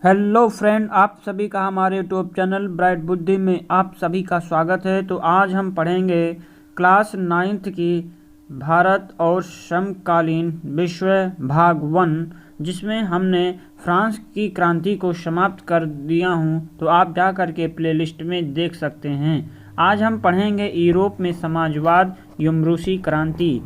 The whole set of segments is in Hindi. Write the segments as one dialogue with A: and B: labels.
A: हेलो फ्रेंड, आप सभी का हमारे यूट्यूब चैनल ब्राइट बुद्धि में आप सभी का स्वागत है। तो आज हम पढ़ेंगे क्लास 9th की भारत और समकालीन विश्व भाग 1, जिसमें हमने फ्रांस की क्रांति को समाप्त कर दिया हूं। तो आप जा कर के प्लेलिस्ट में देख सकते हैं। आज हम पढ़ेंगे यूरोप में समाजवाद एवं रूसी क्रांति।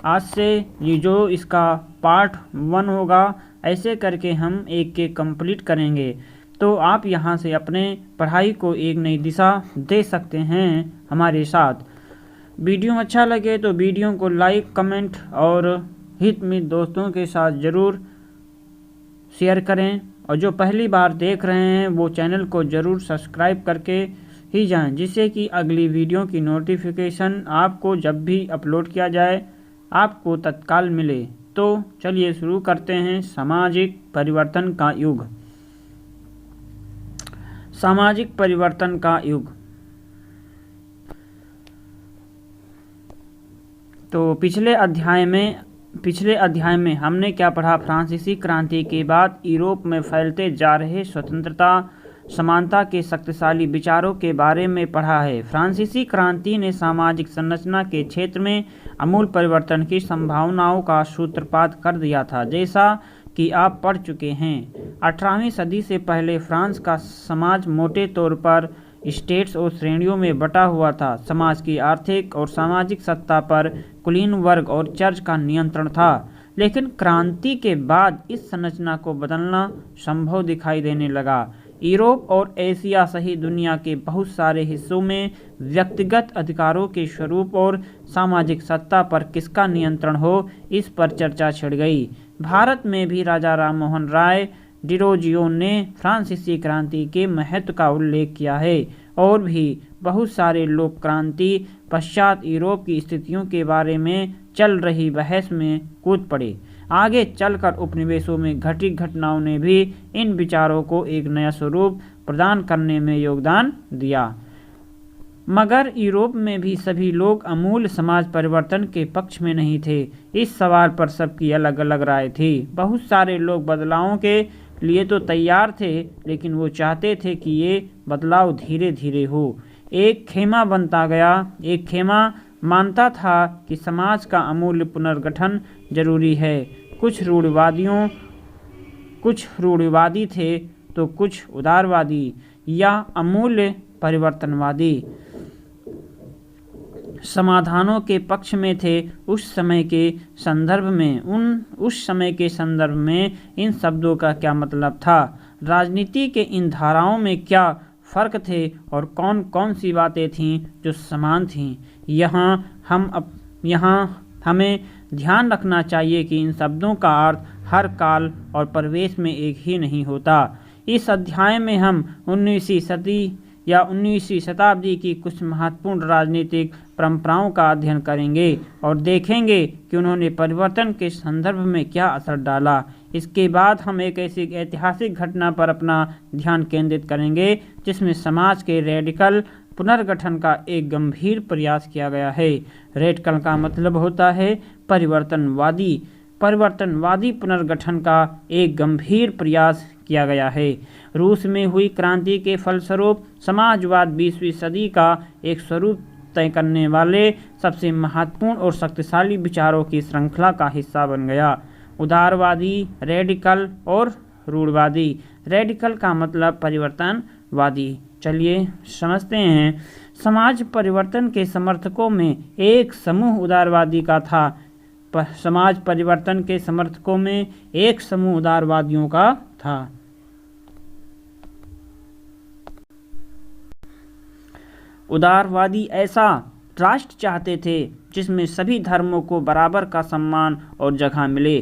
A: आज से ये जो इसका पार्ट 1 होगा, ऐसे करके हम एक के कंप्लीट करेंगे। तो आप यहाँ से अपने पढ़ाई को एक नई दिशा दे सकते हैं हमारे साथ। वीडियो अच्छा लगे तो वीडियो को लाइक, कमेंट और हित में दोस्तों के साथ ज़रूर शेयर करें। और जो पहली बार देख रहे हैं वो चैनल को ज़रूर सब्सक्राइब करके ही जाएं, जिससे कि अगली वीडियो की नोटिफिकेशन आपको जब भी अपलोड किया जाए आपको तत्काल मिले। तो चलिए शुरू करते हैं। सामाजिक परिवर्तन का युग। सामाजिक परिवर्तन का युग। तो पिछले अध्याय में हमने क्या पढ़ा? फ्रांसीसी क्रांति के बाद यूरोप में फैलते जा रहे स्वतंत्रता, समानता के शक्तिशाली विचारों के बारे में पढ़ा है। फ्रांसीसी क्रांति ने सामाजिक संरचना के क्षेत्र में आमूल परिवर्तन की संभावनाओं का सूत्रपात कर दिया था, जैसा कि आप पढ़ चुके हैं। 18वीं सदी से पहले फ्रांस का समाज मोटे तौर पर स्टेट्स और श्रेणियों में बटा हुआ था। समाज की आर्थिक और सामाजिक सत्ता पर कुलीन वर्ग और चर्च का नियंत्रण था, लेकिन क्रांति के बाद इस संरचना को बदलना संभव दिखाई देने लगा। यूरोप और एशिया सहित दुनिया के बहुत सारे हिस्सों में व्यक्तिगत अधिकारों के स्वरूप और सामाजिक सत्ता पर किसका नियंत्रण हो, इस पर चर्चा छिड़ गई। भारत में भी राजा राममोहन राय डिरोजियो ने फ्रांसीसी क्रांति के महत्व का उल्लेख किया है, और भी बहुत सारे लोग क्रांति पश्चात यूरोप की स्थितियों के बारे में चल रही बहस में कूद पड़े। आगे चलकर उपनिवेशों में घटी घटनाओं ने भी इन विचारों को एक नया स्वरूप प्रदान करने में योगदान दिया। मगर यूरोप में भी सभी लोग अमूल समाज परिवर्तन के पक्ष में नहीं थे। इस सवाल पर सबकी अलग अलग राय थी। बहुत सारे लोग बदलावों के लिए तो तैयार थे, लेकिन वो चाहते थे कि ये बदलाव धीरे धीरे हो। एक खेमा बनता गया। एक खेमा मानता था कि समाज का अमूल्य पुनर्गठन जरूरी है। कुछ रूढ़िवादी थे तो कुछ उदारवादी या अमूल्य परिवर्तनवादी समाधानों के पक्ष में थे। उस समय के संदर्भ में इन शब्दों का क्या मतलब था? राजनीति के इन धाराओं में क्या फर्क थे और कौन कौन सी बातें थीं जो समान थीं? यहाँ हमें ध्यान रखना चाहिए कि इन शब्दों का अर्थ हर काल और परिवेश में एक ही नहीं होता। इस अध्याय में हम 19वीं शताब्दी की कुछ महत्वपूर्ण राजनीतिक परंपराओं का अध्ययन करेंगे और देखेंगे कि उन्होंने परिवर्तन के संदर्भ में क्या असर डाला। इसके बाद हम एक ऐसी ऐतिहासिक घटना पर अपना ध्यान केंद्रित करेंगे जिसमें समाज के रेडिकल पुनर्गठन का एक गंभीर प्रयास किया गया है। रेडिकल का मतलब होता है परिवर्तनवादी। परिवर्तनवादी पुनर्गठन का एक गंभीर प्रयास किया गया है। रूस में हुई क्रांति के फलस्वरूप समाजवाद 20वीं सदी का एक स्वरूप तय करने वाले सबसे महत्वपूर्ण और शक्तिशाली विचारों की श्रृंखला का हिस्सा बन गया। उदारवादी, रेडिकल और रूढ़वादी। रेडिकल का मतलब परिवर्तनवादी। चलिए समझते हैं। समाज परिवर्तन के समर्थकों में एक समूह उदारवादी का था। समाज परिवर्तन के समर्थकों में एक समूह उदारवादियों का था। उदारवादी ऐसा राष्ट्र चाहते थे जिसमें सभी धर्मों को बराबर का सम्मान और जगह मिले।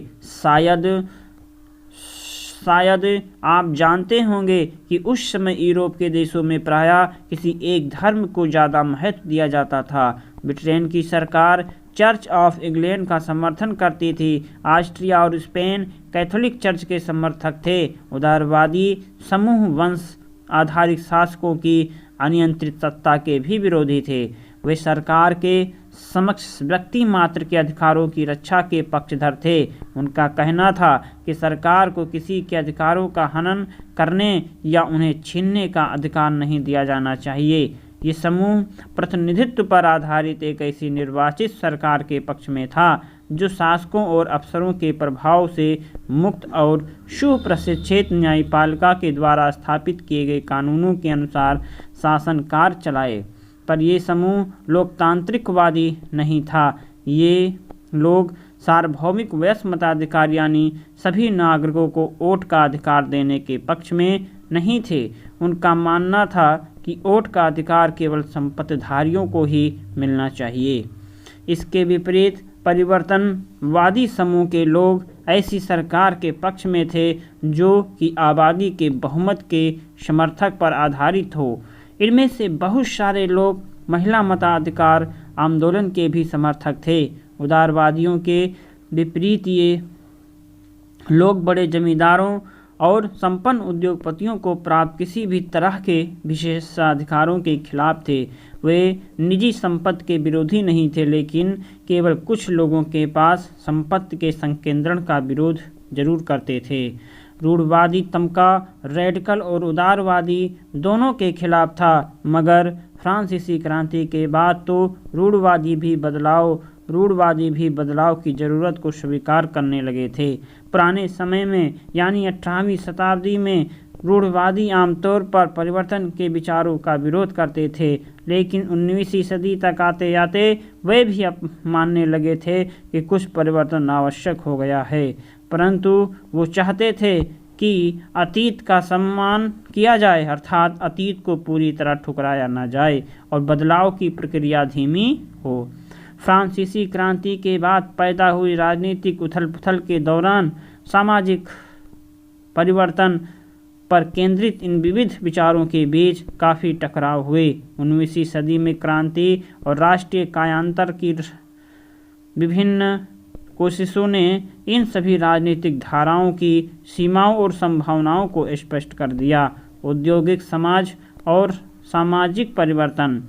A: शायद आप जानते होंगे कि उस समय यूरोप के देशों में प्रायः किसी एक धर्म को ज़्यादा महत्व दिया जाता था। ब्रिटेन की सरकार चर्च ऑफ इंग्लैंड का समर्थन करती थी। ऑस्ट्रिया और स्पेन कैथोलिक चर्च के समर्थक थे। उदारवादी समूह वंश आधारित शासकों की अनियंत्रित सत्ता के भी विरोधी थे। वे सरकार के समक्ष व्यक्ति मात्र के अधिकारों की रक्षा के पक्षधर थे। उनका कहना था कि सरकार को किसी के अधिकारों का हनन करने या उन्हें छीनने का अधिकार नहीं दिया जाना चाहिए। ये समूह प्रतिनिधित्व पर आधारित एक ऐसी निर्वाचित सरकार के पक्ष में था जो शासकों और अफसरों के प्रभाव से मुक्त और सुप्रशिक्षित न्यायपालिका के द्वारा स्थापित किए गए कानूनों के अनुसार शासन कार्य चलाए। पर ये समूह लोकतांत्रिकवादी नहीं था। ये लोग सार्वभौमिक वयस्क मताधिकार यानी सभी नागरिकों को वोट का अधिकार देने के पक्ष में नहीं थे। उनका मानना था कि वोट का अधिकार केवल संपत्तिधारियों को ही मिलना चाहिए। इसके विपरीत परिवर्तनवादी समूह के लोग ऐसी सरकार के पक्ष में थे जो कि आबादी के बहुमत के समर्थक पर आधारित हो। इनमें से बहुत सारे लोग महिला मताधिकार आंदोलन के भी समर्थक थे। उदारवादियों के विपरीत ये लोग बड़े जमींदारों और संपन्न उद्योगपतियों को प्राप्त किसी भी तरह के विशेषाधिकारों के खिलाफ थे। वे निजी संपत्ति के विरोधी नहीं थे, लेकिन केवल कुछ लोगों के पास संपत्ति के संकेंद्रण का विरोध जरूर करते थे। रूढ़वादी तबका रेडिकल और उदारवादी दोनों के खिलाफ था, मगर फ्रांसीसी क्रांति के बाद तो रूढ़वादी भी बदलाव की ज़रूरत को स्वीकार करने लगे थे। पुराने समय में यानी 18वीं शताब्दी में रूढ़वादी आमतौर पर परिवर्तन के विचारों का विरोध करते थे, लेकिन 19वीं सदी तक आते आते वे भी अब मानने लगे थे कि कुछ परिवर्तन आवश्यक हो गया है। परंतु वो चाहते थे कि अतीत का सम्मान किया जाए, अर्थात अतीत को पूरी तरह ठुकराया न जाए और बदलाव की प्रक्रिया धीमी हो। फ्रांसीसी क्रांति के बाद पैदा हुई राजनीतिक उथल-पुथल के दौरान सामाजिक परिवर्तन पर केंद्रित इन विविध विचारों के बीच काफ़ी टकराव हुए। 19वीं सदी में क्रांति और राष्ट्रीय कायांतर की विभिन्न कोशिशों ने इन सभी राजनीतिक धाराओं की सीमाओं और संभावनाओं को स्पष्ट कर दिया। औद्योगिक समाज और सामाजिक परिवर्तन,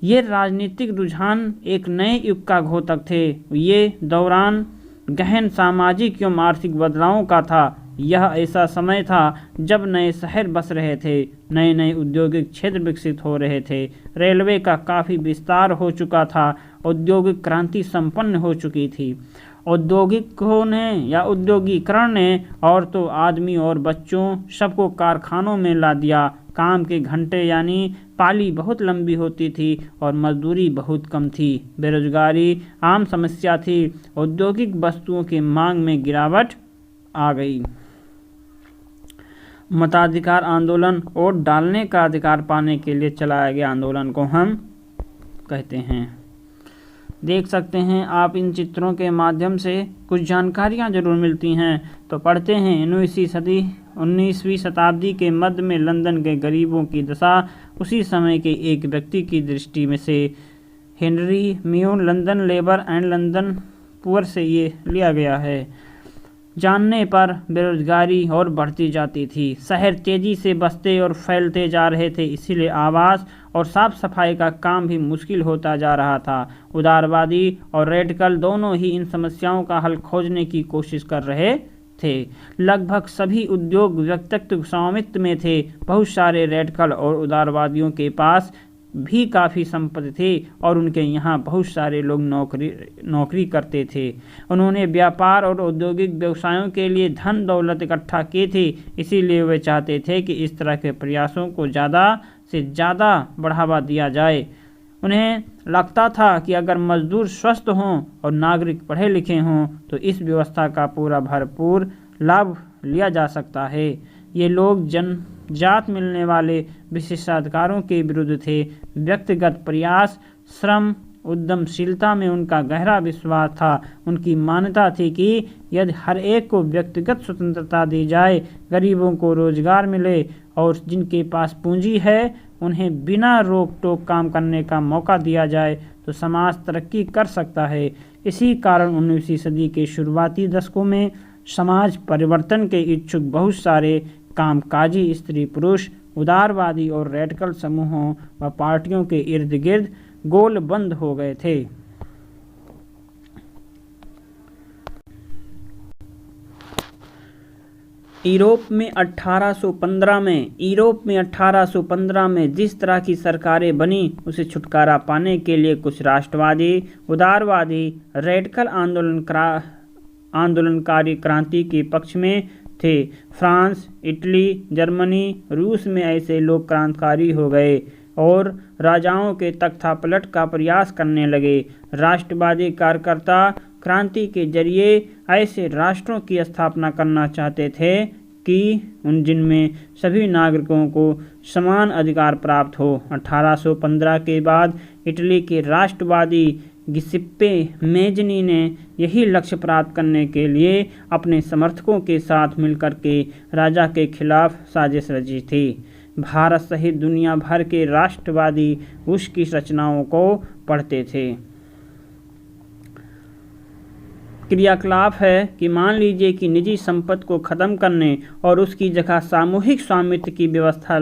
A: ये राजनीतिक रुझान एक नए युग का घोतक थे। ये दौरान गहन सामाजिक एवं आर्थिक बदलावों का था। यह ऐसा समय था जब नए शहर बस रहे थे, नए नए औद्योगिक क्षेत्र विकसित हो रहे थे, रेलवे का काफ़ी विस्तार हो चुका था, औद्योगिक क्रांति संपन्न हो चुकी थी। औद्योगीकरण ने औरतों, आदमी और बच्चों सबको कारखानों में ला दिया। काम के घंटे यानी पाली बहुत लंबी होती थी और मजदूरी बहुत कम थी। बेरोजगारी आम समस्या थी। औद्योगिक वस्तुओं की मांग में गिरावट आ गई। मताधिकार आंदोलन, वोट डालने का अधिकार पाने के लिए चलाया गया आंदोलन को हम कहते हैं। देख सकते हैं आप इन चित्रों के माध्यम से कुछ जानकारियां जरूर मिलती हैं। तो पढ़ते हैं 19वीं शताब्दी के मध्य में लंदन के गरीबों की दशा। उसी समय के एक व्यक्ति की दृष्टि में से Henry Mayhew London labour and London poor से ये लिया गया है। जानने पर बेरोजगारी और बढ़ती जाती थी। शहर तेजी से बसते और फैलते जा रहे थे, इसीलिए आवास और साफ सफाई का काम भी मुश्किल होता जा रहा था। उदारवादी और रेडिकल दोनों ही इन समस्याओं का हल खोजने की कोशिश कर रहे थे। लगभग सभी उद्योग व्यक्तिगत स्वामित्व में थे। बहुत सारे रेडिकल और उदारवादियों के पास भी काफ़ी संपत्ति थी और उनके यहाँ बहुत सारे लोग नौकरी करते थे। उन्होंने व्यापार और औद्योगिक व्यवसायों के लिए धन दौलत इकट्ठा की थी, इसीलिए वे चाहते थे कि इस तरह के प्रयासों को ज़्यादा से ज़्यादा बढ़ावा दिया जाए। उन्हें लगता था कि अगर मजदूर स्वस्थ हों और नागरिक पढ़े लिखे हों तो इस व्यवस्था का पूरा भरपूर लाभ लिया जा सकता है। ये लोग जनजात मिलने वाले विशेषाधिकारों के विरुद्ध थे। व्यक्तिगत प्रयास, श्रम, उद्यमशीलता में उनका गहरा विश्वास था। उनकी मान्यता थी कि यदि हर एक को व्यक्तिगत स्वतंत्रता दी जाए, गरीबों को रोजगार मिले और जिनके पास पूंजी है उन्हें बिना रोक टोक काम करने का मौका दिया जाए तो समाज तरक्की कर सकता है। इसी कारण 19वीं सदी के शुरुआती दशकों में समाज परिवर्तन के इच्छुक बहुत सारे कामकाजी स्त्री पुरुष उदारवादी और रेडिकल समूहों व पार्टियों के इर्द गिर्द गोल बंद हो गए थे। यूरोप में 1815 में जिस तरह की सरकारें बनी, उसे छुटकारा पाने के लिए कुछ राष्ट्रवादी, उदारवादी, रेडिकल आंदोलनकारी क्रांति के पक्ष में थे। फ्रांस, इटली, जर्मनी, रूस में ऐसे लोग क्रांतिकारी हो गए और राजाओं के तख्तापलट का प्रयास करने लगे। राष्ट्रवादी कार्यकर्ता क्रांति के जरिए ऐसे राष्ट्रों की स्थापना करना चाहते थे कि जिनमें सभी नागरिकों को समान अधिकार प्राप्त हो। 1815 के बाद इटली के राष्ट्रवादी गिसेप्पे मेज़नी ने यही लक्ष्य प्राप्त करने के लिए अपने समर्थकों के साथ मिलकर के राजा के खिलाफ साजिश रची थी। भारत सहित दुनिया भर के राष्ट्रवादी उसकी रचनाओं को पढ़ते थे। क्रियाकलाप है कि मान लीजिए कि निजी संपत्ति को खत्म करने और उसकी जगह सामूहिक स्वामित्व की व्यवस्था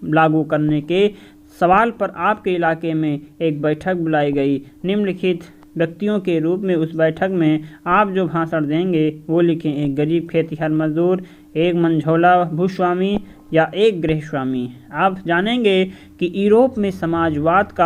A: लागू करने के सवाल पर आपके इलाके में एक बैठक बुलाई गई। निम्नलिखित व्यक्तियों के रूप में उस बैठक में आप जो भाषण देंगे वो लिखें। एक गरीब खेतिहर मजदूर, एक मंझोला भूस्वामी या एक गृहस्वामी। आप जानेंगे कि यूरोप में समाजवाद का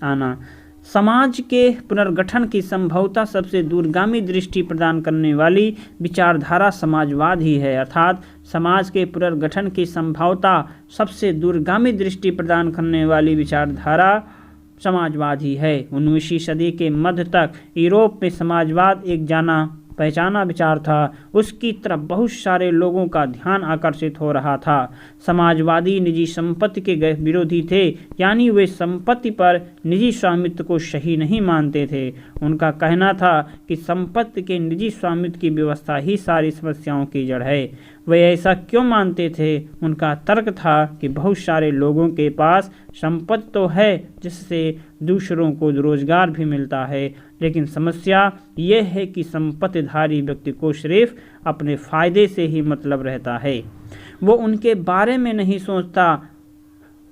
A: आना समाज के पुनर्गठन की संभवतः सबसे दूरगामी दृष्टि प्रदान करने वाली विचारधारा समाजवाद ही है। अर्थात समाज के पुनर्गठन की संभवतः सबसे दूरगामी दृष्टि प्रदान करने वाली विचारधारा समाजवाद ही है। 19वीं सदी के मध्य तक यूरोप में समाजवाद एक जाना पहचाना विचार था। उसकी तरफ बहुत सारे लोगों का ध्यान आकर्षित हो रहा था। समाजवादी निजी संपत्ति के विरोधी थे, यानी वे संपत्ति पर निजी स्वामित्व को सही नहीं मानते थे। उनका कहना था कि संपत्ति के निजी स्वामित्व की व्यवस्था ही सारी समस्याओं की जड़ है। वे ऐसा क्यों मानते थे? उनका तर्क था कि बहुत सारे लोगों के पास संपत्ति तो है जिससे दूसरों को रोजगार भी मिलता है, लेकिन समस्या यह है कि संपत्तिधारी व्यक्ति को सिर्फ अपने फायदे से ही मतलब रहता है। वो उनके बारे में नहीं सोचता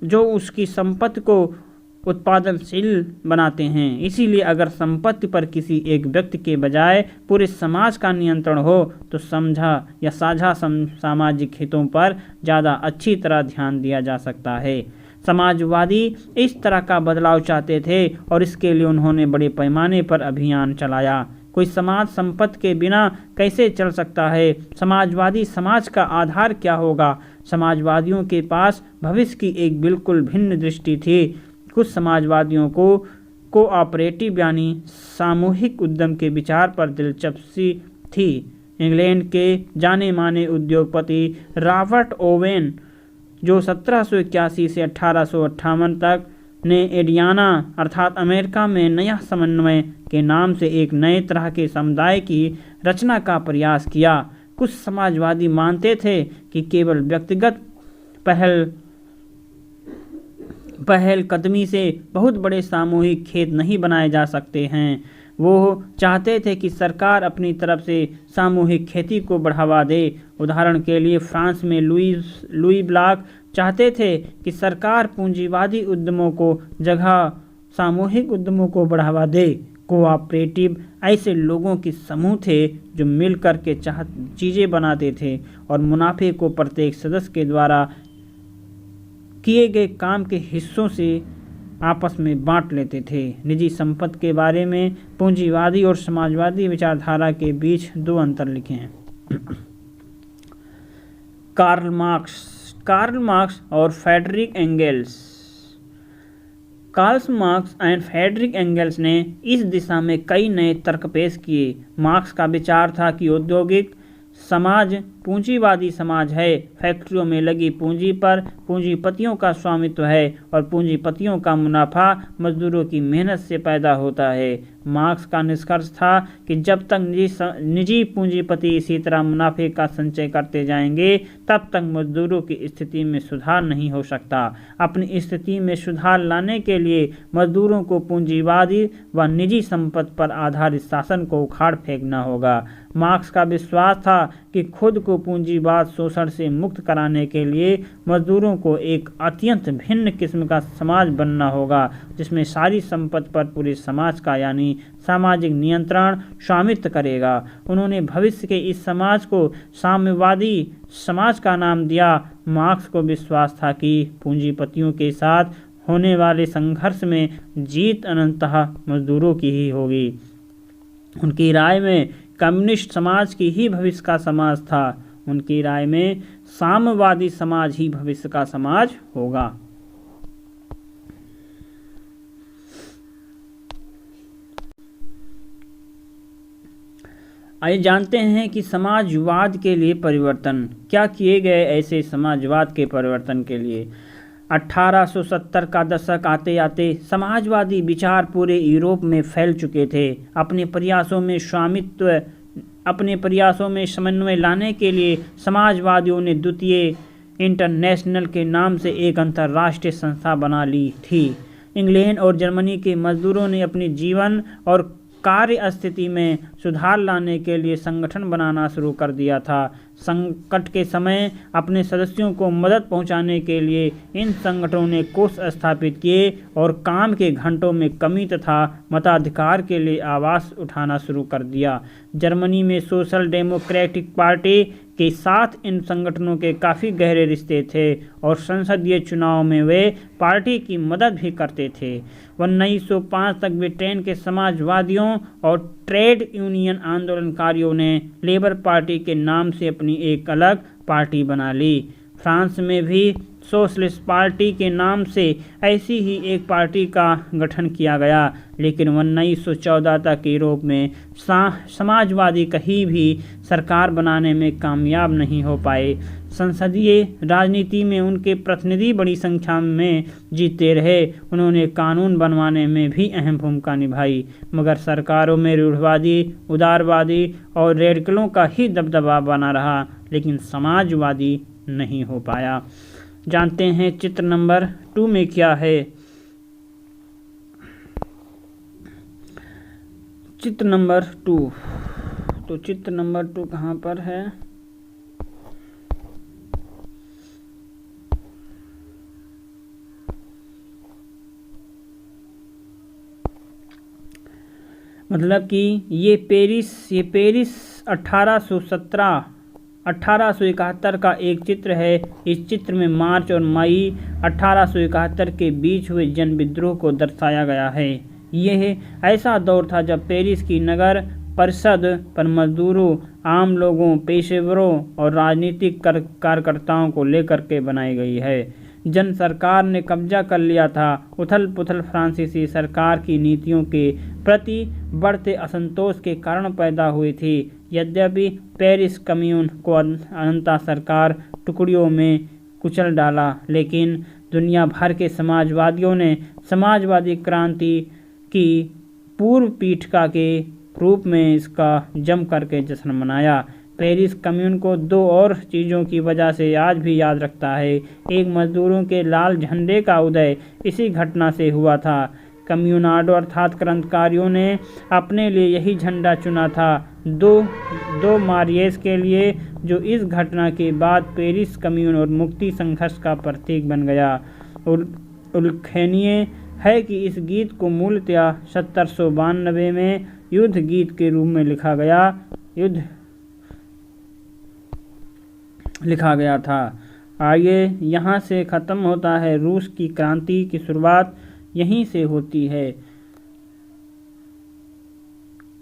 A: जो उसकी संपत्ति को उत्पादनशील बनाते हैं। इसीलिए अगर संपत्ति पर किसी एक व्यक्ति के बजाय पूरे समाज का नियंत्रण हो तो समझा या साझा सामाजिक हितों पर ज़्यादा अच्छी तरह ध्यान दिया जा सकता है। समाजवादी इस तरह का बदलाव चाहते थे और इसके लिए उन्होंने बड़े पैमाने पर अभियान चलाया। कोई समाज संपत्ति के बिना कैसे चल सकता है? समाजवादी समाज का आधार क्या होगा? समाजवादियों के पास भविष्य की एक बिल्कुल भिन्न दृष्टि थी। कुछ समाजवादियों को कोऑपरेटिव यानी सामूहिक उद्यम के विचार पर दिलचस्पी थी। इंग्लैंड के जाने माने उद्योगपति रॉबर्ट ओवेन, जो 1781 से 1858 तक ने इंडियाना अर्थात अमेरिका में नया समन्वय के नाम से एक नए तरह के समुदाय की रचना का प्रयास किया। कुछ समाजवादी मानते थे कि केवल व्यक्तिगत पहल कदमी से बहुत बड़े सामूहिक खेत नहीं बनाए जा सकते हैं। वो चाहते थे कि सरकार अपनी तरफ से सामूहिक खेती को बढ़ावा दे। उदाहरण के लिए फ्रांस में लुई ब्लॉक चाहते थे कि सरकार पूंजीवादी उद्यमों को जगह सामूहिक उद्यमों को बढ़ावा दे। कोऑपरेटिव ऐसे लोगों के समूह थे जो मिल कर के चीज़ें बनाते थे और मुनाफे को प्रत्येक सदस्य के द्वारा किए गए काम के हिस्सों से आपस में बांट लेते थे। निजी संपत्ति के बारे में पूंजीवादी और समाजवादी विचारधारा के बीच दो अंतर लिखे हैं। कार्ल मार्क्स और Friedrich Engels. Karl Marx and Friedrich Engels ने इस दिशा में कई नए तर्क पेश किए। मार्क्स का विचार था कि औद्योगिक समाज पूंजीवादी समाज है। फैक्ट्रियों में लगी पूंजी पर पूंजीपतियों का स्वामित्व है और पूंजीपतियों का मुनाफा मजदूरों की मेहनत से पैदा होता है। मार्क्स का निष्कर्ष था कि जब तक निजी पूंजीपति इसी तरह मुनाफे का संचय करते जाएंगे तब तक मजदूरों की स्थिति में सुधार नहीं हो सकता। अपनी स्थिति में सुधार लाने के लिए मजदूरों को पूंजीवादी व निजी संपत्ति पर आधारित शासन को उखाड़ फेंकना होगा। मार्क्स का विश्वास था कि खुद को पूंजीवाद शोषण से मुक्त कराने के लिए मजदूरों को एक अत्यंत भिन्न किस्म का समाज बनना होगा, जिसमें सारी संपत्ति पर पूरे समाज का यानी सामाजिक नियंत्रण स्वामित्व करेगा। उन्होंने भविष्य के इस समाज को साम्यवादी समाज का नाम दिया। मार्क्स को विश्वास था कि पूंजीपतियों के साथ होने वाले संघर्ष में जीत अनंतः मजदूरों की ही होगी। उनकी राय में कम्युनिस्ट समाज की ही भविष्य का समाज था। उनकी राय में साम्यवादी समाज ही भविष्य का समाज होगा। आइए जानते हैं कि समाजवाद के लिए परिवर्तन क्या किए गए। ऐसे समाजवाद के परिवर्तन के लिए 1870 का दशक आते आते समाजवादी विचार पूरे यूरोप में फैल चुके थे। अपने प्रयासों में समन्वय लाने के लिए समाजवादियों ने द्वितीय इंटरनेशनल के नाम से एक अंतर्राष्ट्रीय संस्था बना ली थी। इंग्लैंड और जर्मनी के मजदूरों ने अपनी जीवन और कार्य स्थिति में सुधार लाने के लिए संगठन बनाना शुरू कर दिया था। संकट के समय अपने सदस्यों को मदद पहुंचाने के लिए इन संगठनों ने कोष स्थापित किए और काम के घंटों में कमी तथा मताधिकार के लिए आवाज़ उठाना शुरू कर दिया। जर्मनी में सोशल डेमोक्रेटिक पार्टी के साथ इन संगठनों के काफ़ी गहरे रिश्ते थे और संसदीय चुनाव में वे पार्टी की मदद भी करते थे। 1905 तक ब्रिटेन के समाजवादियों और ट्रेड यूनियन आंदोलनकारियों ने लेबर पार्टी के नाम से अपनी एक अलग पार्टी बना ली। फ्रांस में भी सोशलिस्ट पार्टी के नाम से ऐसी ही एक पार्टी का गठन किया गया, लेकिन 1914 तक यूरोप में समाजवादी कहीं भी सरकार बनाने में कामयाब नहीं हो पाए। संसदीय राजनीति में उनके प्रतिनिधि बड़ी संख्या में जीते रहे। उन्होंने कानून बनवाने में भी अहम भूमिका निभाई, मगर सरकारों में रूढ़िवादी, उदारवादी और रेडिकलों का ही दबदबा बना रहा, लेकिन समाजवादी नहीं हो पाया। जानते हैं चित्र नंबर 2 में क्या है। चित्र नंबर 2, तो चित्र नंबर 2 कहाँ पर है? मतलब कि ये पेरिस 1871 का एक चित्र है। इस चित्र में मार्च और मई 1871 के बीच हुए जन विद्रोह को दर्शाया गया है। यह ऐसा दौर था जब पेरिस की नगर परिषद पर मजदूरों, आम लोगों, पेशेवरों और राजनीतिक कार्यकर्ताओं को लेकर के बनाई गई है। जन सरकार ने कब्जा कर लिया था। उथल पुथल फ्रांसीसी सरकार की नीतियों के प्रति बढ़ते असंतोष के कारण पैदा हुई थी। यद्यपि पेरिस कम्यून को अनंता सरकार टुकड़ियों में कुचल डाला, लेकिन दुनिया भर के समाजवादियों ने समाजवादी क्रांति की पूर्व पीठिका के रूप में इसका जम करके जश्न मनाया। पेरिस कम्यून को 2 और चीज़ों की वजह से आज भी याद रखता है। एक, मजदूरों के लाल झंडे का उदय इसी घटना से हुआ था। कम्यूनाडो अर्थात क्रांतिकारियों ने अपने लिए यही झंडा चुना था। दो मार्येस के लिए, जो इस घटना के बाद पेरिस कम्यून और मुक्ति संघर्ष का प्रतीक बन गया। उल्लेखनीय है कि इस गीत को मूलतः 1792 में युद्ध गीत के रूप में लिखा गया था। आइए, यहाँ से ख़त्म होता है रूस की क्रांति की शुरुआत यहीं से होती है।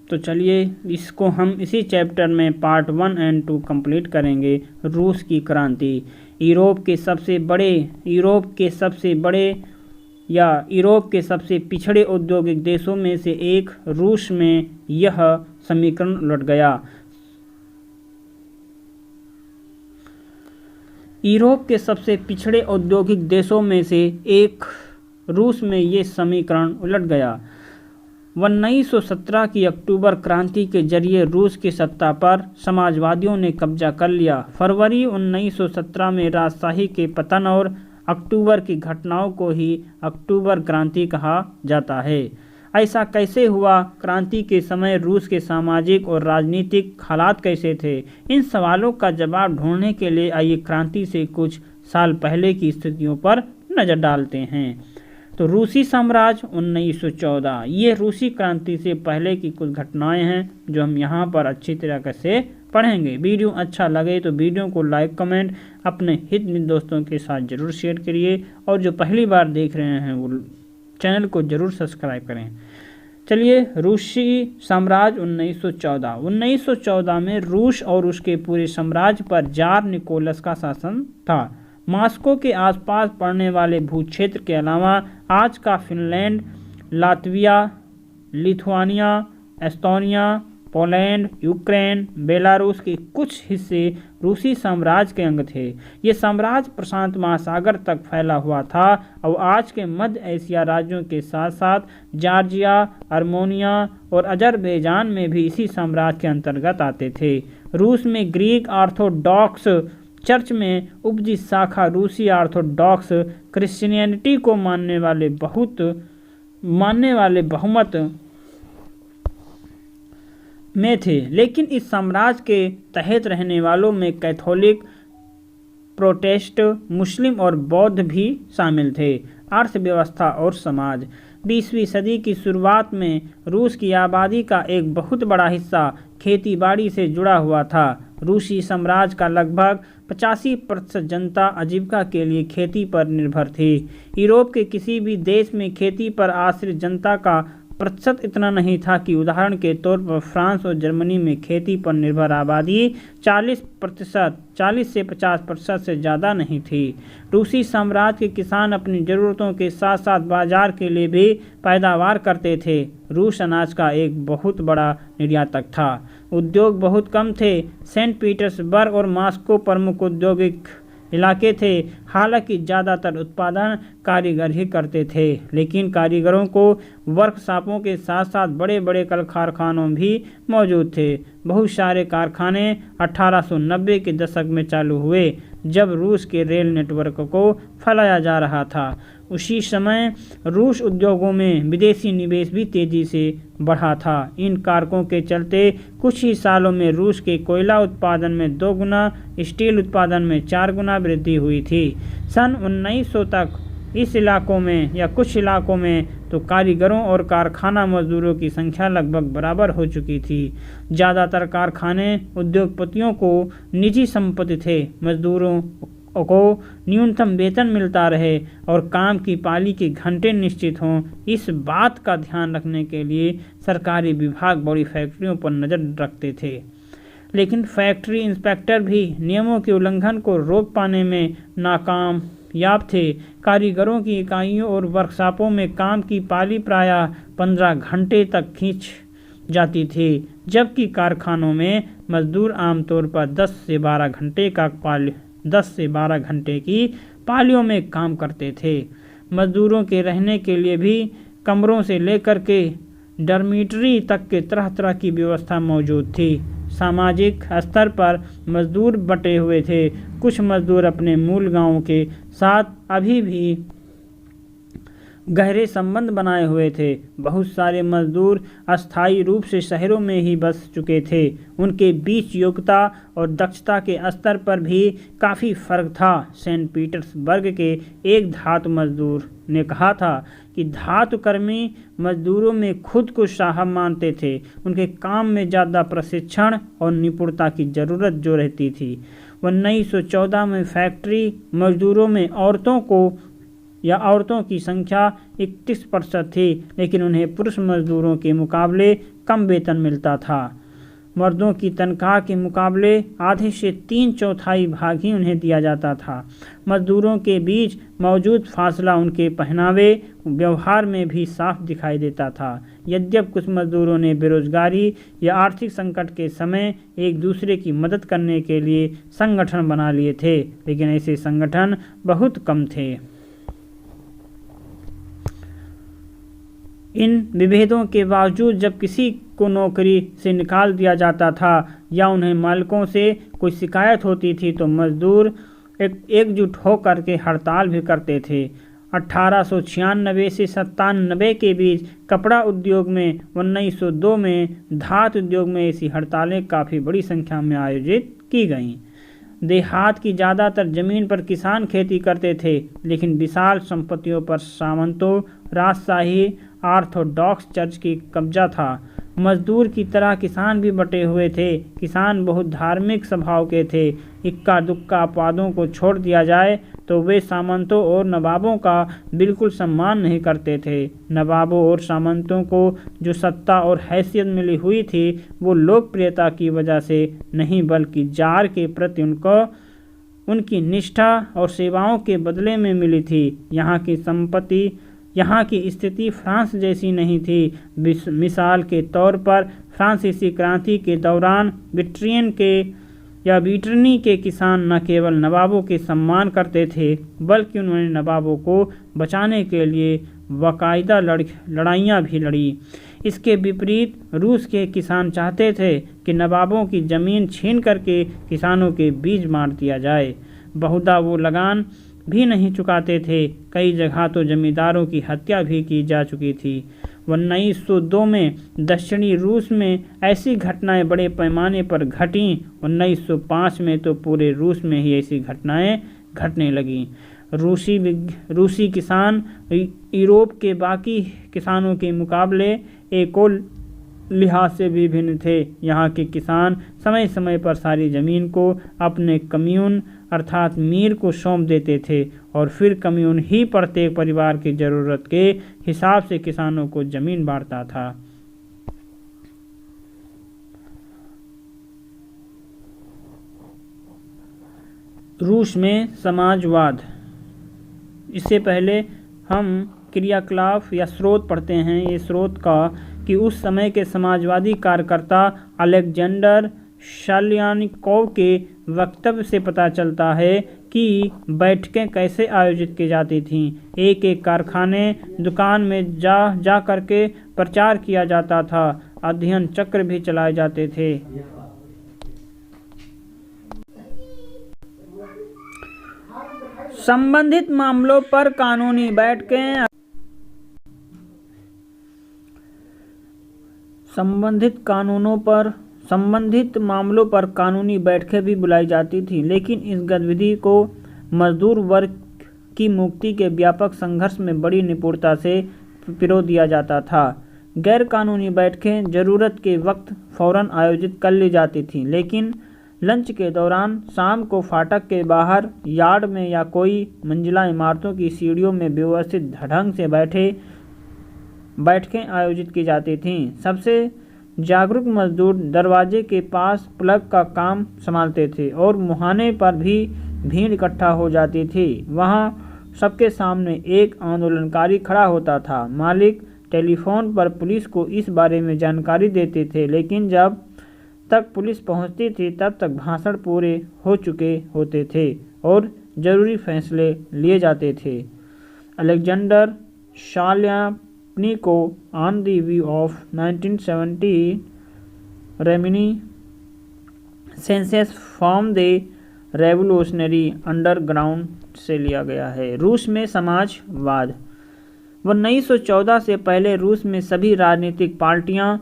A: तो चलिए इसको हम इसी चैप्टर में पार्ट 1 और 2 कंप्लीट करेंगे। रूस की क्रांति। यूरोप के सबसे पिछड़े औद्योगिक देशों में से एक रूस में यह समीकरण उलट गया। यूरोप के सबसे पिछड़े औद्योगिक देशों में से एक रूस में ये समीकरण उलट गया। 1917 की अक्टूबर क्रांति के जरिए रूस की सत्ता पर समाजवादियों ने कब्जा कर लिया। फरवरी 1917 में राजशाही के पतन और अक्टूबर की घटनाओं को ही अक्टूबर क्रांति कहा जाता है। ऐसा कैसे हुआ? क्रांति के समय रूस के सामाजिक और राजनीतिक हालात कैसे थे? इन सवालों का जवाब ढूंढने के लिए आइए क्रांति से कुछ साल पहले की स्थितियों पर नज़र डालते हैं। तो रूसी साम्राज्य 1914, ये रूसी क्रांति से पहले की कुछ घटनाएं हैं जो हम यहाँ पर अच्छी तरह से पढ़ेंगे। वीडियो अच्छा लगे तो वीडियो को लाइक कमेंट अपने हित दोस्तों के साथ ज़रूर शेयर करिए, और जो पहली बार देख रहे हैं वो चैनल को ज़रूर सब्सक्राइब करें। चलिए, रूसी साम्राज्य 1914 में रूस और उसके पूरे साम्राज्य पर जार निकोलस का शासन था। मॉस्को के आसपास पड़ने वाले भूक्षेत्र के अलावा आज का Finland, Latvia, Lithuania, Estonia, Poland, Ukraine, Belarus के कुछ हिस्से रूसी साम्राज्य के अंग थे। ये साम्राज्य प्रशांत महासागर तक फैला हुआ था और आज के मध्य एशिया राज्यों के साथ साथ जॉर्जिया, अर्मेनिया और अजरबैजान में भी इसी साम्राज्य के अंतर्गत आते थे। रूस में ग्रीक ऑर्थोडॉक्स चर्च में उपजी शाखा रूसी ऑर्थोडॉक्स क्रिश्चियनिटी को मानने वाले बहुमत में थे, लेकिन इस साम्राज्य के तहत रहने वालों में कैथोलिक, प्रोटेस्ट, मुस्लिम और बौद्ध भी शामिल थे। अर्थव्यवस्था और समाज। 20वीं सदी की शुरुआत में रूस की आबादी का एक बहुत बड़ा हिस्सा खेती बाड़ी से जुड़ा हुआ था। रूसी साम्राज्य का लगभग 85% जनता आजीविका के लिए खेती पर निर्भर थी। यूरोप के किसी भी देश में खेती पर आश्रित जनता का प्रतिशत इतना नहीं था कि उदाहरण के तौर पर फ्रांस और जर्मनी में खेती पर निर्भर आबादी 40 से 50% से ज़्यादा नहीं थी। रूसी साम्राज्य के किसान अपनी ज़रूरतों के साथ साथ बाजार के लिए भी पैदावार करते थे। रूस अनाज का एक बहुत बड़ा निर्यातक था। उद्योग बहुत कम थे। सेंट पीटर्सबर्ग और मॉस्को प्रमुख औद्योगिक इलाके थे। हालांकि ज़्यादातर उत्पादन कारीगर ही करते थे, लेकिन कारीगरों को वर्कशॉपों के साथ साथ बड़े बड़े कल कारखानों भी मौजूद थे। बहुत सारे कारखाने 1890 के दशक में चालू हुए, जब रूस के रेल नेटवर्क को फैलाया जा रहा था। उसी समय रूस उद्योगों में विदेशी निवेश भी तेजी से बढ़ा था। इन कारकों के चलते कुछ ही सालों में रूस के कोयला उत्पादन में 2 गुना, स्टील उत्पादन में 4 गुना वृद्धि हुई थी। सन 1900 तक इस इलाकों में या कुछ इलाकों में तो कारीगरों और कारखाना मजदूरों की संख्या लगभग बराबर हो चुकी थी। ज़्यादातर कारखाने उद्योगपतियों को निजी संपत्ति थे। मजदूरों को न्यूनतम वेतन मिलता रहे और काम की पाली के घंटे निश्चित हों, इस बात का ध्यान रखने के लिए सरकारी विभाग बड़ी फैक्ट्रियों पर नज़र रखते थे। लेकिन फैक्ट्री इंस्पेक्टर भी नियमों के उल्लंघन को रोक पाने में नाकामयाब थे। कारीगरों की इकाइयों और वर्कशॉपों में काम की पाली प्रायः 15 घंटे तक खींच जाती थी, जबकि कारखानों में मजदूर आमतौर पर 10 से 12 घंटे की पालियों में काम करते थे। मजदूरों के रहने के लिए भी कमरों से लेकर के डॉर्मिटरी तक के तरह तरह की व्यवस्था मौजूद थी। सामाजिक स्तर पर मजदूर बटे हुए थे। कुछ मजदूर अपने मूल गांवों के साथ अभी भी गहरे संबंध बनाए हुए थे। बहुत सारे मजदूर अस्थायी रूप से शहरों में ही बस चुके थे। उनके बीच योग्यता और दक्षता के स्तर पर भी काफ़ी फर्क था। सेंट पीटर्सबर्ग के एक धातु मजदूर ने कहा था कि धातुकर्मी मजदूरों में खुद को साहब मानते थे। उनके काम में ज़्यादा प्रशिक्षण और निपुणता की ज़रूरत जो रहती थी। 1914 में फैक्ट्री मजदूरों में औरतों की संख्या 31% थी, लेकिन उन्हें पुरुष मजदूरों के मुकाबले कम वेतन मिलता था। मर्दों की तनख्वाह के मुकाबले आधे से 3/4 भाग ही उन्हें दिया जाता था। मजदूरों के बीच मौजूद फासला उनके पहनावे व्यवहार में भी साफ दिखाई देता था। यद्यपि कुछ मजदूरों ने बेरोजगारी या आर्थिक संकट के समय एक दूसरे की मदद करने के लिए संगठन बना लिए थे, लेकिन ऐसे संगठन बहुत कम थे। इन विभेदों के बावजूद जब किसी को नौकरी से निकाल दिया जाता था या उन्हें मालिकों से कोई शिकायत होती थी तो मजदूर एकजुट होकर के हड़ताल भी करते थे। 1896 से 97 के बीच कपड़ा उद्योग में, 1902 में धातु उद्योग में ऐसी हड़तालें काफ़ी बड़ी संख्या में आयोजित की गईं। देहात की ज़्यादातर जमीन पर किसान खेती करते थे, लेकिन विशाल संपत्तियों पर सामंतों, राजशाही, ऑर्थोडॉक्स चर्च की कब्जा था। मजदूर की तरह किसान भी बटे हुए थे। किसान बहुत धार्मिक स्वभाव के थे। इक्का दुक्का अपवादों को छोड़ दिया जाए तो वे सामंतों और नवाबों का बिल्कुल सम्मान नहीं करते थे। नवाबों और सामंतों को जो सत्ता और हैसियत मिली हुई थी वो लोकप्रियता की वजह से नहीं, बल्कि जार के प्रति उनकी निष्ठा और सेवाओं के बदले में मिली थी। यहाँ की स्थिति फ्रांस जैसी नहीं थी। मिसाल के तौर पर फ्रांसीसी क्रांति के दौरान ब्रिटेनी के किसान न केवल नवाबों के सम्मान करते थे, बल्कि उन्होंने नवाबों को बचाने के लिए बाकायदा लड़ाइयाँ भी लड़ी। इसके विपरीत रूस के किसान चाहते थे कि नवाबों की ज़मीन छीन करके किसानों के बीज मार दिया जाए। बहुधा वो लगान भी नहीं चुकाते थे। कई जगह तो जमींदारों की हत्या भी की जा चुकी थी। 1902 में दक्षिणी रूस में ऐसी घटनाएं बड़े पैमाने पर घटीं। 1905 में तो पूरे रूस में ही ऐसी घटनाएं घटने लगीं। रूसी किसान यूरोप के बाकी किसानों के मुकाबले एक और लिहाज से भी भिन्न थे। यहाँ के किसान समय समय पर सारी ज़मीन को अपने कम्यून अर्थात मीर को सौंप देते थे और फिर कम्यून ही प्रत्येक परिवार की ज़रूरत के हिसाब से किसानों को ज़मीन बांटता था। रूस में समाजवाद। इससे पहले हम क्रियाकलाप या स्रोत पढ़ते हैं। ये स्रोत का कि उस समय के समाजवादी कार्यकर्ता अलेक्जेंडर शालियानिकोव के वक्तव्य से पता चलता है कि बैठकें कैसे आयोजित की जाती थीं। एक एक कारखाने दुकान में जा करके प्रचार किया जाता था। अध्ययन चक्र भी चलाए जाते थे। संबंधित मामलों पर कानूनी बैठकें संबंधित मामलों पर कानूनी बैठकें भी बुलाई जाती थी, लेकिन इस गतिविधि को मजदूर वर्ग की मुक्ति के व्यापक संघर्ष में बड़ी निपुणता से पिरो दिया जाता था। गैर कानूनी बैठकें जरूरत के वक्त फौरन आयोजित कर ली जाती थीं, लेकिन लंच के दौरान, शाम को फाटक के बाहर, यार्ड में या कोई मंजिला इमारतों की सीढ़ियों में व्यवस्थित ढंग से बैठकें आयोजित की जाती थीं। सबसे जागरूक मजदूर दरवाजे के पास प्लग का काम संभालते थे और मुहाने पर भी भीड़ इकट्ठा हो जाती थी। वहां सबके सामने एक आंदोलनकारी खड़ा होता था। मालिक टेलीफोन पर पुलिस को इस बारे में जानकारी देते थे, लेकिन जब तक पुलिस पहुंचती थी तब तक भाषण पूरे हो चुके होते थे और जरूरी फैसले लिए जाते थे। Alexander Shlyapnikov on the view of 1970 reminiscences from the revolutionary underground से लिया गया है। रूस में समाजवाद। 1914 से पहले रूस में सभी राजनीतिक पार्टियां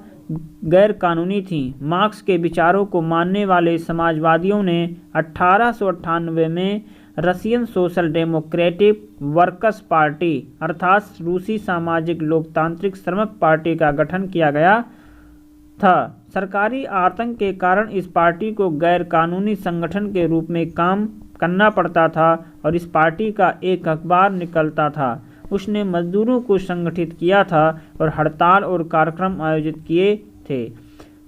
A: गैर कानूनी थीं। मार्क्स के विचारों को मानने वाले समाजवादियों ने 1898 में Russian social democratic workers party अर्थात रूसी सामाजिक लोकतांत्रिक श्रमिक पार्टी का गठन किया गया था। सरकारी आतंक के कारण इस पार्टी को गैर कानूनी संगठन के रूप में काम करना पड़ता था और इस पार्टी का एक अखबार निकलता था। उसने मजदूरों को संगठित किया था और हड़ताल और कार्यक्रम आयोजित किए थे।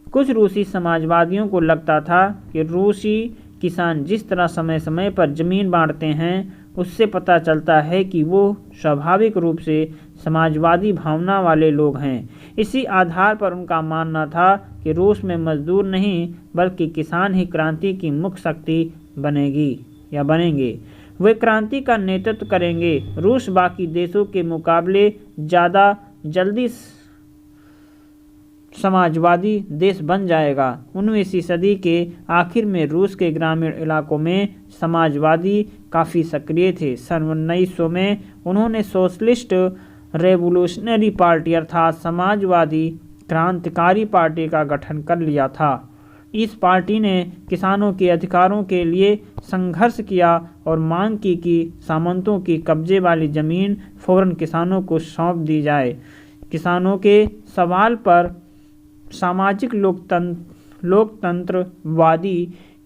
A: कुछ रूसी समाजवादियों को लगता था कि रूसी किसान जिस तरह समय समय पर जमीन बांटते हैं उससे पता चलता है कि वो स्वाभाविक रूप से समाजवादी भावना वाले लोग हैं। इसी आधार पर उनका मानना था कि रूस में मजदूर नहीं बल्कि किसान ही क्रांति की मुख्य शक्ति बनेंगे। वे क्रांति का नेतृत्व करेंगे। रूस बाकी देशों के मुकाबले ज़्यादा जल्दी समाजवादी देश बन जाएगा। 19वीं सदी के आखिर में रूस के ग्रामीण इलाकों में समाजवादी काफ़ी सक्रिय थे। सन 1900 में उन्होंने सोशलिस्ट रेवोल्यूशनरी पार्टी अर्थात समाजवादी क्रांतिकारी पार्टी का गठन कर लिया था। इस पार्टी ने किसानों के अधिकारों के लिए संघर्ष किया और मांग की कि सामंतों की कब्जे वाली ज़मीन फौरन किसानों को सौंप दी जाए। किसानों के सवाल पर सामाजिक लोकतंत्रवादी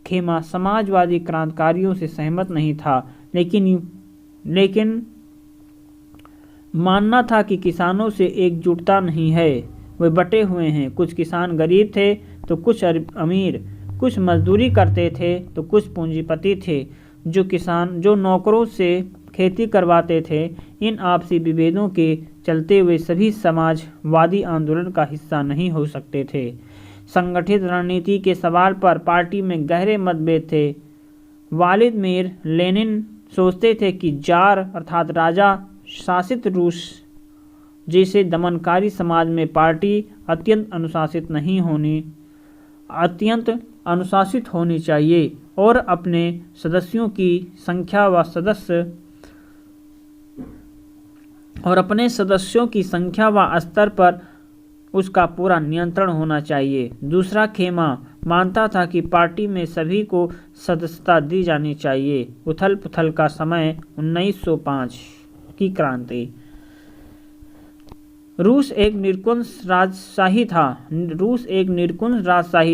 A: खेमा समाजवादी क्रांतिकारियों से सहमत नहीं था, लेकिन मानना था कि किसानों से एकजुटता नहीं है, वे बटे हुए हैं। कुछ किसान गरीब थे तो कुछ अमीर, कुछ मजदूरी करते थे तो कुछ पूंजीपति थे जो नौकरों से खेती करवाते थे। इन आपसी विभेदों के चलते हुए सभी समाजवादी आंदोलन का हिस्सा नहीं हो सकते थे। संगठित रणनीति के सवाल पर पार्टी में गहरे मतभेद थे। व्लादिमीर लेनिन सोचते थे कि जार अर्थात राजा शासित रूस जैसे दमनकारी समाज में पार्टी अत्यंत अनुशासित होनी चाहिए और अपने सदस्यों की संख्या व स्तर पर उसका पूरा नियंत्रण होना चाहिए। दूसरा खेमा मानता था कि पार्टी में सभी को सदस्यता दी जानी चाहिए। उथल पुथल का समय 1905 की क्रांति। रूस एक निरंकुश राजशाही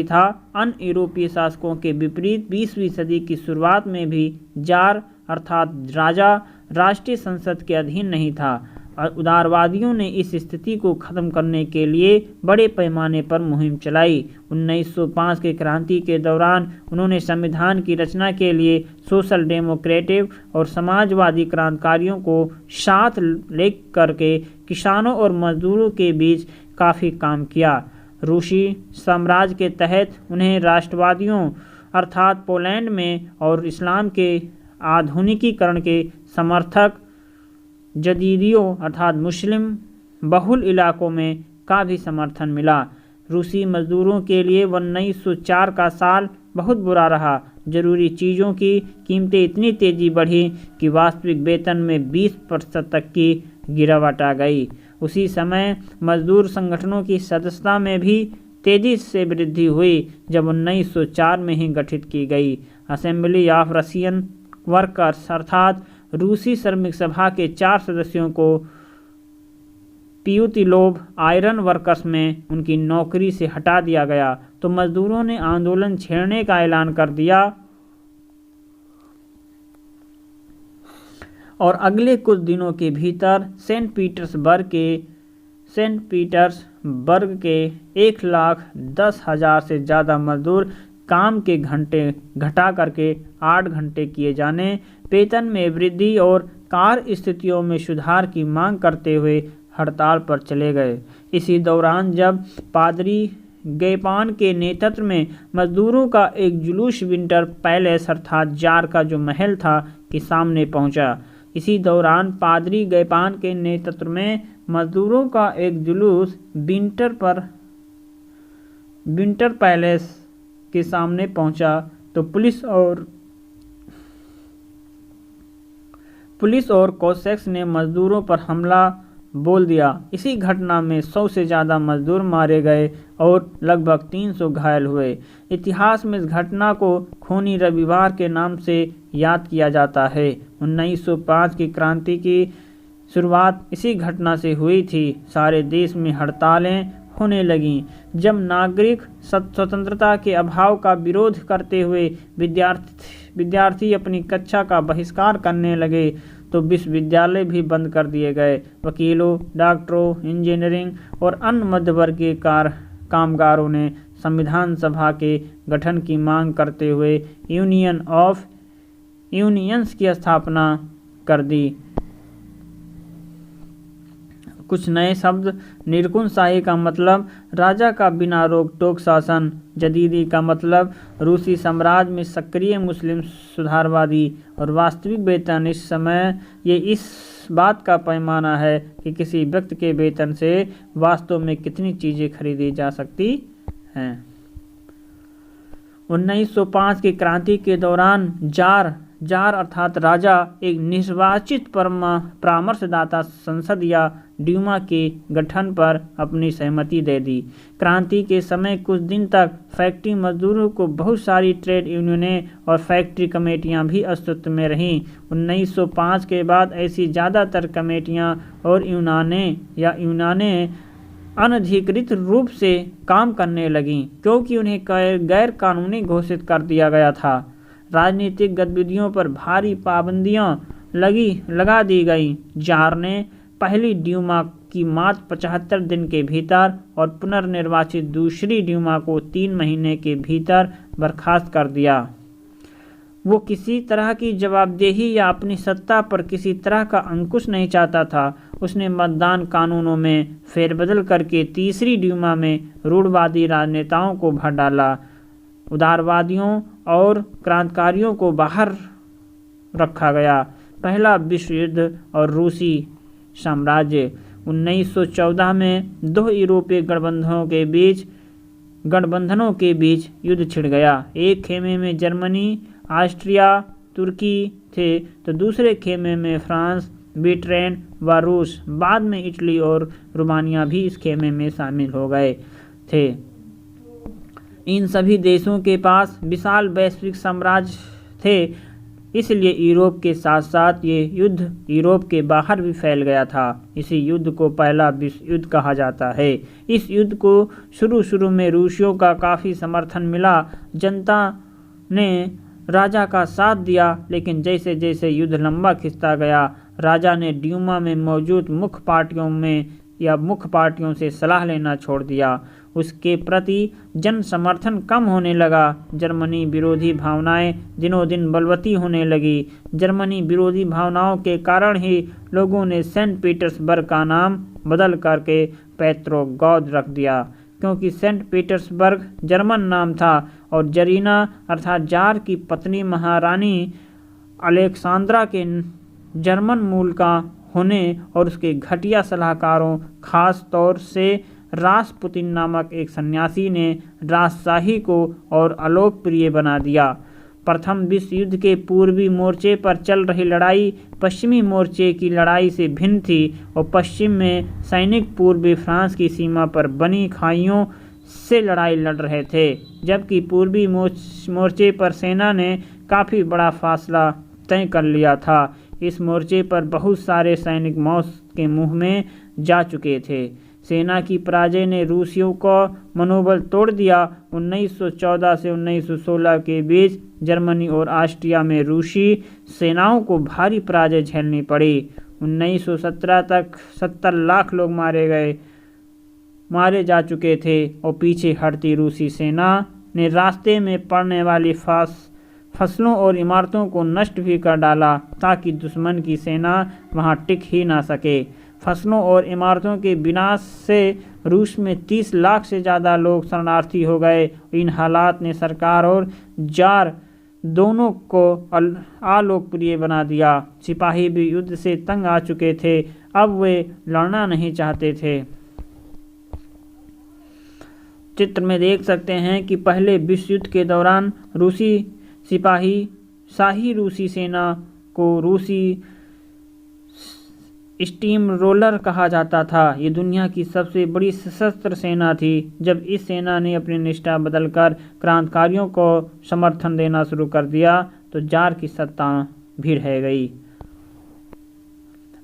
A: था। अन्य यूरोपीय शासकों के विपरीत 20वीं सदी की शुरुआत में भी जार अर्थात राजा राष्ट्रीय संसद के अधीन नहीं था। उदारवादियों ने इस स्थिति को खत्म करने के लिए बड़े पैमाने पर मुहिम चलाई। 1905 के क्रांति के दौरान उन्होंने संविधान की रचना के लिए सोशल डेमोक्रेटिक और समाजवादी क्रांतिकारियों को साथ लेकर के किसानों और मजदूरों के बीच काफ़ी काम किया। रूसी साम्राज्य के तहत उन्हें राष्ट्रवादियों अर्थात पोलैंड में और इस्लाम के आधुनिकीकरण के समर्थक जदीदियों अर्थात मुस्लिम बहुल इलाकों में का भी समर्थन मिला। रूसी मजदूरों के लिए 1904 का साल बहुत बुरा रहा। जरूरी चीज़ों की कीमतें इतनी तेज़ी बढ़ी कि वास्तविक वेतन में 20% तक की गिरावट आ गई। उसी समय मजदूर संगठनों की सदस्यता में भी तेज़ी से वृद्धि हुई जब 1904 में ही गठित की गई असेंबली ऑफ रशियन वर्कर्स अर्थात रूसी श्रमिक सभा के 4 सदस्यों को पियुतिलोव आयरन वर्कर्स में उनकी नौकरी से हटा दिया गया तो मजदूरों ने आंदोलन छेड़ने का ऐलान कर दिया और अगले कुछ दिनों के भीतर सेंट पीटर्सबर्ग के 1,10,000 से ज़्यादा मजदूर काम के घंटे घटा करके 8 घंटे किए जाने, वेतन में वृद्धि और कार्य स्थितियों में सुधार की मांग करते हुए हड़ताल पर चले गए। इसी दौरान जब पादरी गैपान के नेतृत्व में मजदूरों का एक जुलूस विंटर पैलेस अर्थात जार का जो महल था के सामने पहुंचा। इसी दौरान पादरी गैपान के नेतृत्व में मजदूरों का एक जुलूस विंटर पैलेस के सामने पहुंचा तो पुलिस और कोसैक्स ने मजदूरों पर हमला बोल दिया। इसी घटना में 100 से ज़्यादा मजदूर मारे गए और लगभग 300 घायल हुए। इतिहास में इस घटना को खूनी रविवार के नाम से याद किया जाता है। 1905 की क्रांति की शुरुआत इसी घटना से हुई थी। सारे देश में हड़तालें होने लगीं। जब नागरिक स्वतंत्रता के अभाव का विरोध करते हुए विद्यार्थी अपनी कक्षा का बहिष्कार करने लगे तो विश्वविद्यालय भी बंद कर दिए गए। वकीलों, डॉक्टरों, इंजीनियरिंग और अन्य मध्यवर्गीय कामगारों ने संविधान सभा के गठन की मांग करते हुए यूनियंस की स्थापना कर दी। कुछ नए शब्द। निरंकुशशाही का मतलब राजा का बिना रोक टोक शासन। जदीदी का मतलब रूसी साम्राज्य में सक्रिय मुस्लिम सुधारवादी और वास्तविक वेतन। इस बात का पैमाना है कि किसी व्यक्ति के वेतन से वास्तव में कितनी चीज़ें खरीदी जा सकती हैं। 1905 की क्रांति के दौरान जार अर्थात राजा एक निर्वाचित परामर्शदाता संसद या ड्यूमा के गठन पर अपनी सहमति दे दी। क्रांति के समय कुछ दिन तक फैक्ट्री मजदूरों को बहुत सारी ट्रेड यूनियनें और फैक्ट्री कमेटियां भी अस्तित्व में रहीं। 1905 के बाद ऐसी ज़्यादातर कमेटियां और यूनियनें अनधिकृत रूप से काम करने लगीं क्योंकि उन्हें गैर कानूनी घोषित कर दिया गया था। राजनीतिक गतिविधियों पर भारी पाबंदियां लगा दी गईं। जार ने पहली ड्यूमा की मात्र 75 दिन के भीतर और पुनर्निर्वाचित दूसरी ड्यूमा को 3 महीने के भीतर बर्खास्त कर दिया। वो किसी तरह की जवाबदेही या अपनी सत्ता पर किसी तरह का अंकुश नहीं चाहता था। उसने मतदान कानूनों में फेरबदल करके तीसरी ड्यूमा में रूढ़वादी राजनेताओं को भर डाला। उदारवादियों और क्रांतिकारियों को बाहर रखा गया। पहला विश्व युद्ध और रूसी साम्राज्य। 1914 में 2 यूरोपीय गठबंधनों के बीच युद्ध छिड़ गया। एक खेमे में जर्मनी, ऑस्ट्रिया, तुर्की थे तो दूसरे खेमे में फ्रांस, ब्रिटेन व रूस। बाद में इटली और रोमानिया भी इस खेमे में शामिल हो गए थे। इन सभी देशों के पास विशाल वैश्विक साम्राज्य थे, इसलिए यूरोप के साथ साथ ये युद्ध यूरोप के बाहर भी फैल गया था। इसी युद्ध को पहला विश्व युद्ध कहा जाता है। इस युद्ध को शुरू में रूसियों का काफ़ी समर्थन मिला। जनता ने राजा का साथ दिया, लेकिन जैसे जैसे युद्ध लंबा खिंचता गया, राजा ने ड्यूमा में मौजूद मुख्य पार्टियों से सलाह लेना छोड़ दिया। उसके प्रति जन समर्थन कम होने लगा। जर्मनी विरोधी भावनाएं दिनों दिन बलवती होने लगी। जर्मनी विरोधी भावनाओं के कारण ही लोगों ने सेंट पीटर्सबर्ग का नाम बदल करके पेट्रोग्राद रख दिया, क्योंकि सेंट पीटर्सबर्ग जर्मन नाम था और जरीना अर्थात जार की पत्नी महारानी अलेक्सांद्रा के जर्मन मूल का होने और उसके घटिया सलाहकारों, खास तौर से रासपुतिन नामक एक सन्यासी ने राजशाही को और अलोकप्रिय बना दिया। प्रथम विश्व युद्ध के पूर्वी मोर्चे पर चल रही लड़ाई पश्चिमी मोर्चे की लड़ाई से भिन्न थी और पश्चिम में सैनिक पूर्वी फ्रांस की सीमा पर बनी खाइयों से लड़ाई लड़ रहे थे, जबकि पूर्वी मोर्चे पर सेना ने काफ़ी बड़ा फासला तय कर लिया था। इस मोर्चे पर बहुत सारे सैनिक मौत के मुंह में जा चुके थे। सेना की पराजय ने रूसियों का मनोबल तोड़ दिया। 1914 से 1916 के बीच जर्मनी और ऑस्ट्रिया में रूसी सेनाओं को भारी पराजय झेलनी पड़ी। 1917 तक 70 लाख लोग मारे जा चुके थे और पीछे हटती रूसी सेना ने रास्ते में पड़ने वाली फसलों और इमारतों को नष्ट भी कर डाला ताकि दुश्मन की सेना वहां टिक ही ना सके। फसलों और इमारतों के विनाश से रूस में 30 लाख से ज़्यादा लोग शरणार्थी हो गए। इन हालात ने सरकार और जार दोनों को अलोकप्रिय बना दिया। सिपाही भी युद्ध से तंग आ चुके थे, अब वे लड़ना नहीं चाहते थे। चित्र में देख सकते हैं कि पहले विश्व युद्ध के दौरान रूसी सिपाही शाही रूसी सेना को रूसी स्टीम रोलर कहा जाता था। ये दुनिया की सबसे बड़ी सशस्त्र सेना थी। जब इस सेना ने अपनी निष्ठा बदलकर क्रांतिकारियों को समर्थन देना शुरू कर दिया तो जार की सत्ता भी रह गई।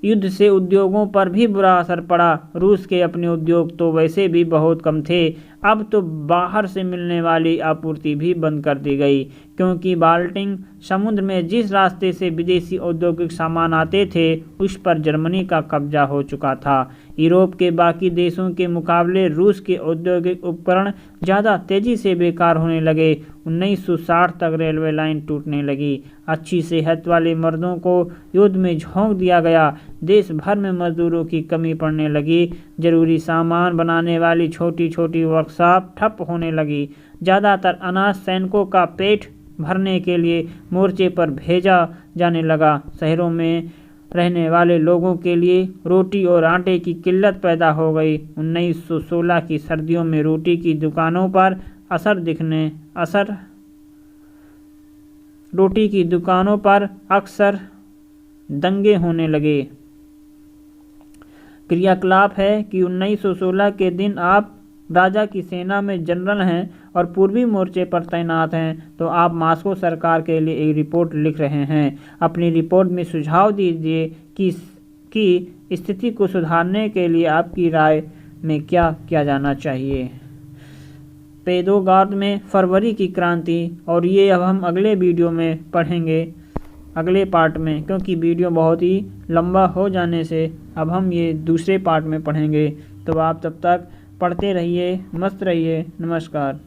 A: युद्ध से उद्योगों पर भी बुरा असर पड़ा। रूस के अपने उद्योग तो वैसे भी बहुत कम थे, अब तो बाहर से मिलने वाली आपूर्ति भी बंद कर दी गई, क्योंकि बाल्टिक समुद्र में जिस रास्ते से विदेशी औद्योगिक सामान आते थे उस पर जर्मनी का कब्जा हो चुका था। यूरोप के बाकी देशों के मुकाबले रूस के औद्योगिक उपकरण ज़्यादा तेज़ी से बेकार होने लगे। 1960 तक रेलवे लाइन टूटने लगी। अच्छी सेहत वाले मर्दों को युद्ध में झोंक दिया गया। देश भर में मजदूरों की कमी पड़ने लगी। जरूरी सामान बनाने वाली छोटी छोटी वर्कशॉप ठप होने लगी। ज़्यादातर अनाज सैनिकों का पेट भरने के लिए मोर्चे पर भेजा जाने लगा। शहरों में रहने वाले लोगों के लिए रोटी और आटे की किल्लत पैदा हो गई। 1916 की सर्दियों में रोटी की दुकानों पर अक्सर दंगे होने लगे। क्रियाकलाप है कि 1916 के दिन आप राजा की सेना में जनरल हैं और पूर्वी मोर्चे पर तैनात हैं, तो आप मॉस्को सरकार के लिए एक रिपोर्ट लिख रहे हैं। अपनी रिपोर्ट में सुझाव दीजिए कि स्थिति को सुधारने के लिए आपकी राय में क्या किया जाना चाहिए। पेदोगार्द में फरवरी की क्रांति, और ये अब हम अगले वीडियो में पढ़ेंगे, अगले पार्ट में, क्योंकि वीडियो बहुत ही लंबा हो जाने से अब हम ये दूसरे पार्ट में पढ़ेंगे। तो आप तब तक पढ़ते रहिए, मस्त रहिए। नमस्कार।